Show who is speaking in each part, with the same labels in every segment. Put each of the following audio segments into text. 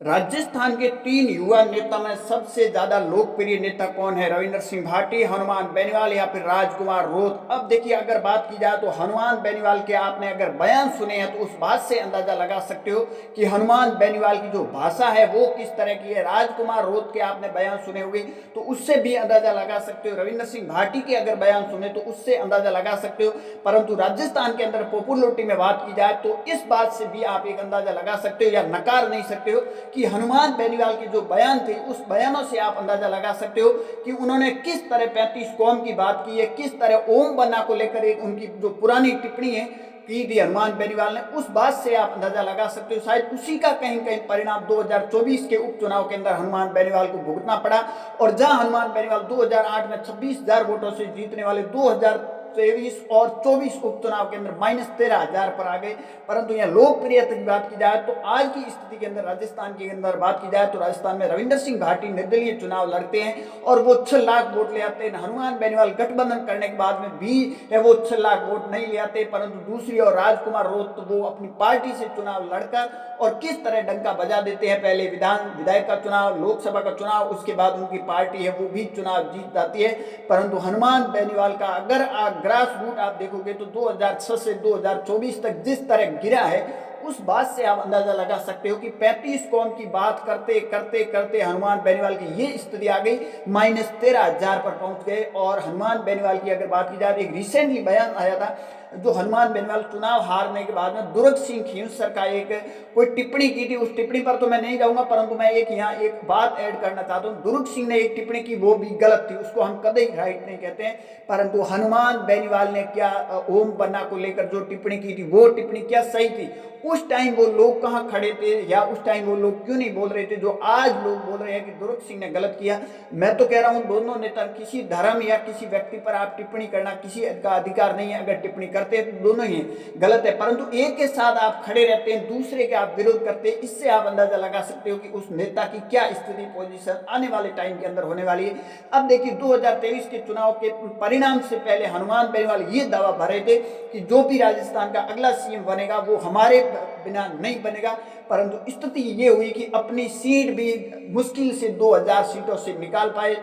Speaker 1: राजस्थान के 3 युवा नेता में सबसे ज्यादा लोकप्रिय नेता कौन है? रविंद्र सिंह भाटी, हनुमान बेनीवाल या फिर राजकुमार रोत। अब देखिए, अगर बात की जाए तो हनुमान बेनीवाल के आपने अगर बयान सुने हैं तो उस बात से अंदाजा लगा सकते हो कि हनुमान बेनीवाल की जो भाषा है वो किस तरह की है। राजकुमार रोत के आपने बयान सुने होंगे तो उससे भी अंदाजा लगा सकते हो। रविंद्र सिंह भाटी के अगर बयान सुने तो उससे अंदाजा लगा सकते हो। परंतु राजस्थान के अंदर पॉपुलरिटी में बात की जाए तो इस बात से भी आप एक अंदाजा लगा सकते हो या नकार नहीं सकते हो कि हनुमान बेनीवाल के जो बयान थे उस बयानों से आप अंदाजा लगा सकते हो कि उन्होंने किस तरह 35 कौम की बात की है, किस तरह ओम बन्ना को लेकर एक उनकी जो पुरानी टिप्पणी है की थी हनुमान बेनीवाल ने, उस बात से आप अंदाजा लगा सकते हो। शायद उसी का कहीं कहीं परिणाम 2024 के उपचुनाव के अंदर हनुमान बेनीवाल को भुगतना पड़ा। और जहां हनुमान बेनीवाल 2008 में 26,000 वोटों से जीतने वाले 2023 और 24 उपचुनाव के अंदर -13,000 पर आ गए। परंतु यहाँ लोकप्रियता की बात की जाए तो आज की स्थिति के अंदर राजस्थान के अंदर बात की जाए तो राजस्थान में रविंद्र सिंह भाटी निर्दलीय चुनाव लड़ते हैं और वो 6 लाख वोट ले आते हैं। हनुमान बेनीवाल गठबंधन करने के बाद में भी है वो 6 लाख वोट नहीं ले आते। परंतु दूसरी और राजकुमार रोत तो वो अपनी पार्टी से चुनाव लड़कर और किस तरह डंका बजा देते हैं। पहले विधायक का चुनाव, लोकसभा का चुनाव, उसके बाद उनकी पार्टी है वो भी चुनाव जीत जाती है। परंतु हनुमान बेनीवाल का अगर ग्रास रूट आप देखोगे तो 2006 से 2024 तक जिस तरह गिरा है उस बात से आप अंदाजा लगा सकते हो कि 35 कौम की बात करते करते करते हनुमान बेनीवाल की ये स्थिति आ गई, -13,000 पर पहुंच गए। और हनुमान बेनीवाल की अगर बात की जाए तो एक रिसेंटली बयान आया था जो हनुमान बेनीवाल चुनाव हारने के बाद में दुर्ग सिंह खींवसर का एक कोई टिप्पणी की थी। उस टिप्पणी पर तो मैं नहीं जाऊंगा, परंतु मैं यहाँ एक बात ऐड करना चाहता हूँ। दुर्ग सिंह ने एक टिप्पणी की वो भी गलत थी, उसको हम कभी राइट नहीं कहते हैं। परंतु हनुमान बेनीवाल ने क्या ओम पन्ना को लेकर जो टिप्पणी की थी वो टिप्पणी क्या सही थी? उस टाइम वो लोग कहाँ खड़े थे या उस टाइम वो लोग क्यों नहीं बोल रहे थे जो आज लोग बोल रहे हैं कि दुर्ग सिंह ने गलत किया? मैं तो कह रहा हूँ दोनों नेता, किसी धर्म या किसी व्यक्ति पर आप टिप्पणी करना किसी का अधिकार नहीं है। अगर टिप्पणी करते हैं तो दोनों ही गलत है, परंतु एक के साथ आप खड़े रहते हैं, दूसरे के आप विरोध करते हैं, इससे आप अंदाजा लगा सकते हो कि उस नेता की क्या स्थिति पोजीशन आने वाले टाइम के अंदर होने वाली है। अब देखिए, 2023 के चुनाव के परिणाम से पहले हनुमान बेनीवाल ये दावा भर रहे थे कि जो भी राजस्थान का अगला सीएम बनेगा वो हमारे बिना नहीं बनेगा। परंतु स्थिति ये हुई कि अपनी सीट भी मुश्किल से 2000 सीटों से निकाल पाए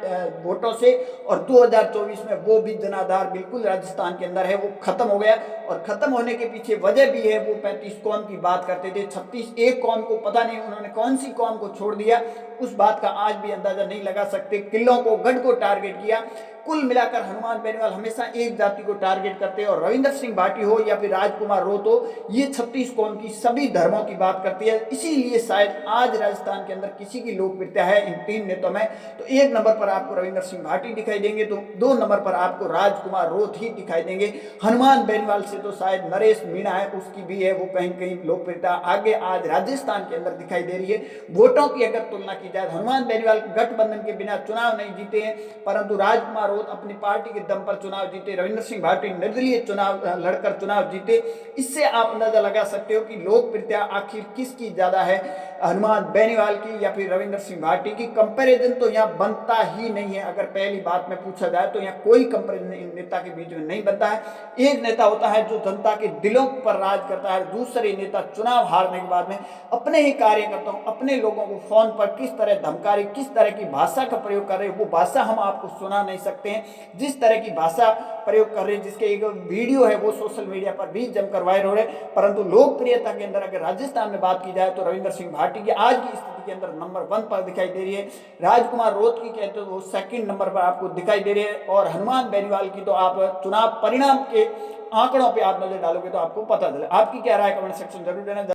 Speaker 1: वोटों से, और 2024 में वो भी जनाधार बिल्कुल राजस्थान के अंदर है वो खत्म हो गया। और खत्म होने के पीछे वजह भी है, वो 35 कौम की बात करते थे, 36 एक कौम को पता नहीं उन्होंने कौन सी कौम को छोड़ दिया, उस बात का आज भी अंदाजा नहीं लगा सकते। किलों को, गढ़ को टारगेट किया। कुल मिलाकर हनुमान बेनीवाल हमेशा एक जाति को टारगेट करते हैं और रविंद्र सिंह भाटी हो या फिर राजकुमार रोत हो, ये 36 कौम की सभी धर्मों की बात करती है। इसीलिए शायद आज राजस्थान के अंदर किसी की लोकप्रियता है इन 3 नेताओं में तो 1 नंबर पर आपको रविंद्र सिंह भाटी दिखाई देंगे, तो 2 नंबर पर आपको राजकुमार रोत ही दिखाई देंगे। हनुमान बेनीवाल से तो शायद नरेश मीणा है, उसकी भी है वो कहीं कहीं लोकप्रियता आगे आज राजस्थान के अंदर दिखाई दे रही है। वोटों की अगर तुलना की जाए, हनुमान बेनीवाल गठबंधन के बिना चुनाव नहीं जीते हैं, परंतु राजकुमार रोत अपनी पार्टी के दम पर चुनाव जीते, रविंद्र सिंह भाटी निर्दलीय चुनाव लड़कर चुनाव जीते। इससे आप अंदाजा लगा सकते हो कि लोकप्रियता आखिर किसकी ज्यादा है, हनुमान बेनीवाल की या फिर रविंद्र सिंह भाटी की? कंपैरिजन तो यहाँ बनता ही नहीं है। अगर पहली बात में पूछा जाए तो यहाँ कोई कंपैरिजन इन नेता के बीच में नहीं बनता है। एक नेता होता है जो जनता के दिलों पर राज करता है, दूसरे नेता चुनाव हारने के बाद में अपने ही कार्यकर्ताओं, अपने लोगों को फोन पर किस तरह धमकारी, किस तरह की भाषा का प्रयोग कर रहे हैं, वो भाषा हम आपको सुना नहीं सकते हैं। जिस तरह की भाषा प्रयोग कर रहे हैं, जिसके एक वीडियो है वो सोशल मीडिया पर भी जमकर वायरल हो रहे हैं। परंतु लोकप्रियता के अंदर अगर राजस्थान में बात की जाए तो रविंद्र सिंह भाटी की आज की स्थिति के अंदर नंबर 1 पर दिखाई दे रही है। राजकुमार रोत की कहते हो वो 2nd नंबर पर आपको दिखाई दे रही है। और हनुमान बेनीवाल की तो आप चुनाव परिणाम के आंकड़ों पर आप नजर डालोगे तो आपको पता चले। आपकी क्या राय कमेंट सेक्शन जरूर देना।